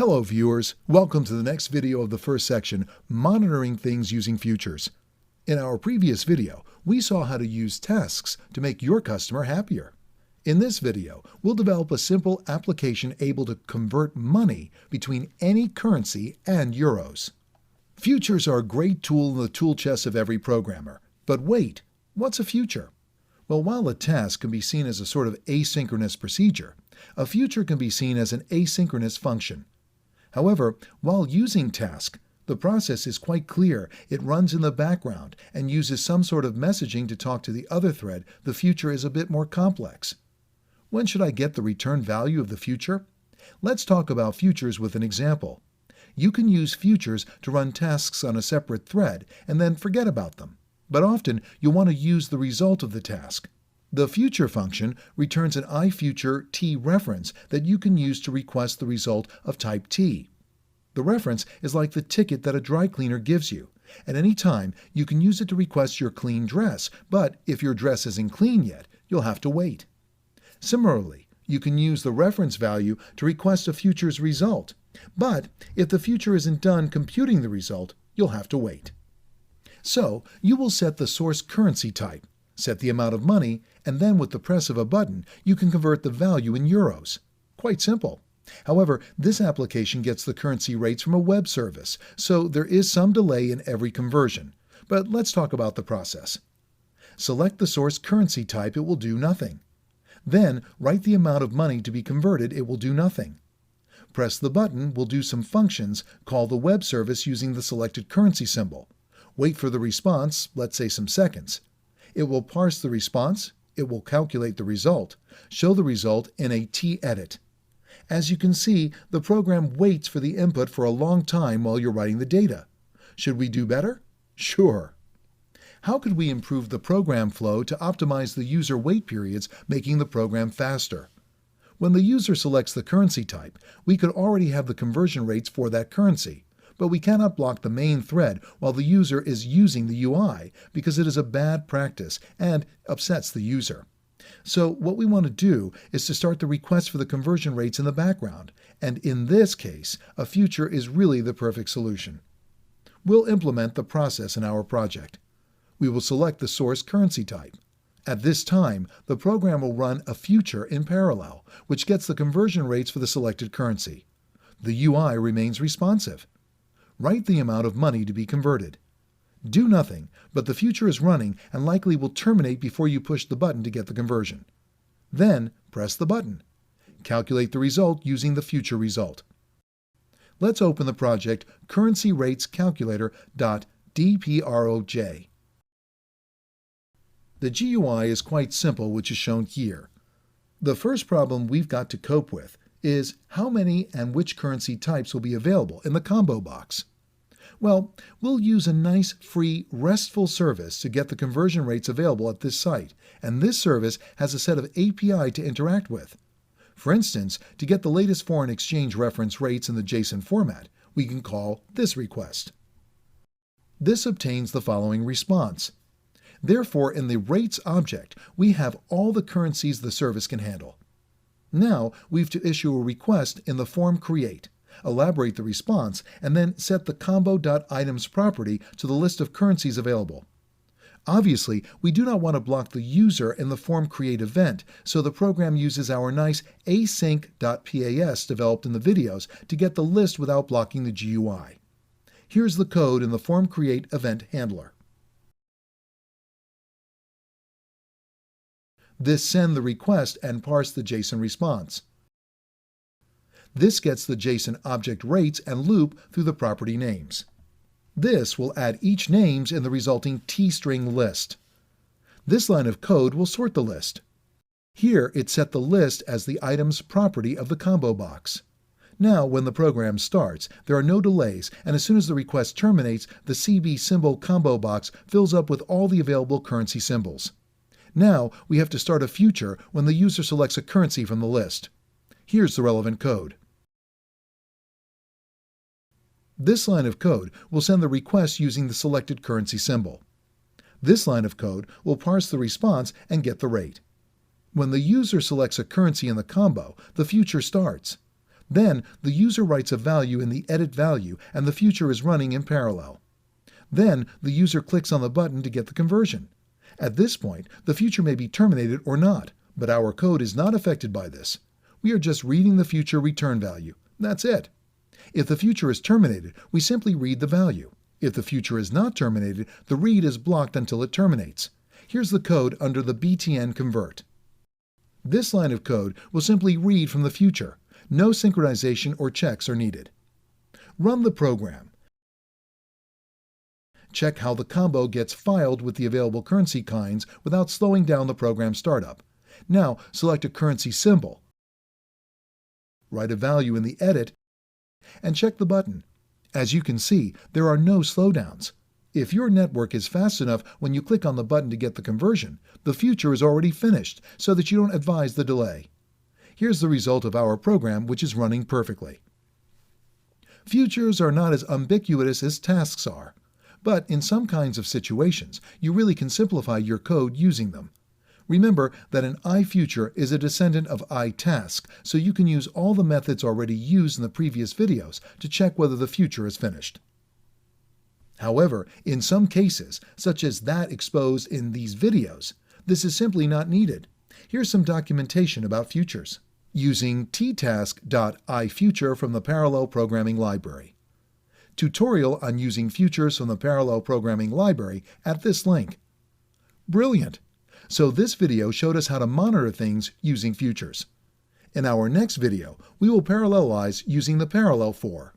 Hello viewers, welcome to the next video of the first section, Monitoring Things Using Futures. In our previous video, we saw how to use tasks to make your customer happier. In this video, we'll develop a simple application able to convert money between any currency and euros. Futures are a great tool in the tool chest of every programmer. But wait, what's a future? Well, while a task can be seen as a sort of asynchronous procedure, a future can be seen as an asynchronous function. However, while using task, the process is quite clear. It runs in the background and uses some sort of messaging to talk to the other thread. The future is a bit more complex. When should I get the return value of the future? Let's talk about futures with an example. You can use futures to run tasks on a separate thread and then forget about them. But often, you'll want to use the result of the task. The future function returns an iFuture T reference that you can use to request the result of type T. The reference is like the ticket that a dry cleaner gives you. At any time, you can use it to request your clean dress, but if your dress isn't clean yet, you'll have to wait. Similarly, you can use the reference value to request a future's result, but if the future isn't done computing the result, you'll have to wait. So, you will set the source currency type, set the amount of money, and then with the press of a button, you can convert the value in euros. Quite simple. However, this application gets the currency rates from a web service, so there is some delay in every conversion. But let's talk about the process. Select the source currency type, it will do nothing. Then, write the amount of money to be converted, it will do nothing. Press the button, we'll do some functions, call the web service using the selected currency symbol. Wait for the response, let's say some seconds. It will parse the response, it will calculate the result, show the result in a T-edit. As you can see, the program waits for the input for a long time while you're writing the data. Should we do better? Sure. How could we improve the program flow to optimize the user wait periods, making the program faster? When the user selects the currency type, we could already have the conversion rates for that currency. But we cannot block the main thread while the user is using the UI because it is a bad practice and upsets the user. So what we want to do is to start the request for the conversion rates in the background, and in this case, a future is really the perfect solution. We'll implement the process in our project. We will select the source currency type. At this time, the program will run a future in parallel, which gets the conversion rates for the selected currency. The UI remains responsive. Write the amount of money to be converted. Do nothing, but the future is running and likely will terminate before you push the button to get the conversion. Then, press the button. Calculate the result using the future result. Let's open the project currencyratescalculator.dproj. The GUI is quite simple, which is shown here. The first problem we've got to cope with is how many and which currency types will be available in the combo box. Well, we'll use a nice, free, RESTful service to get the conversion rates available at this site, and this service has a set of API to interact with. For instance, to get the latest foreign exchange reference rates in the JSON format, we can call this request. This obtains the following response. Therefore, in the rates object, we have all the currencies the service can handle. Now, we've to issue a request in the form create, elaborate the response, and then set the combo.items property to the list of currencies available. Obviously, we do not want to block the user in the form create event, so the program uses our nice async.pas developed in the videos to get the list without blocking the GUI. Here's the code in the form create event handler. This send the request and parse the JSON response. This gets the JSON object rates and loop through the property names. This will add each names in the resulting T-string list. This line of code will sort the list. Here it set the list as the items property of the combo box. Now when the program starts, there are no delays, and as soon as the request terminates, the CB symbol combo box fills up with all the available currency symbols. Now we have to start a future when the user selects a currency from the list. Here's the relevant code. This line of code will send the request using the selected currency symbol. This line of code will parse the response and get the rate. When the user selects a currency in the combo, the future starts. Then the user writes a value in the edit value and the future is running in parallel. Then the user clicks on the button to get the conversion. At this point, the future may be terminated or not, but our code is not affected by this. We are just reading the future return value. That's it. If the future is terminated, we simply read the value. If the future is not terminated, the read is blocked until it terminates. Here's the code under the btn convert. This line of code will simply read from the future. No synchronization or checks are needed. Run the program. Check how the combo gets filed with the available currency kinds without slowing down the program startup. Now select a currency symbol. Write a value in the edit and check the button. As you can see, there are no slowdowns. If your network is fast enough when you click on the button to get the conversion, the future is already finished so that you don't advise the delay. Here's the result of our program, which is running perfectly. Futures are not as ubiquitous as tasks are, but in some kinds of situations, you really can simplify your code using them. Remember that an iFuture is a descendant of iTask, so you can use all the methods already used in the previous videos to check whether the future is finished. However, in some cases, such as that exposed in these videos, this is simply not needed. Here's some documentation about futures. Using ttask.iFuture from the Parallel Programming Library. Tutorial on using futures from the Parallel Programming Library at this link. Brilliant! So this video showed us how to monitor things using futures. In our next video, we will parallelize using the parallel for.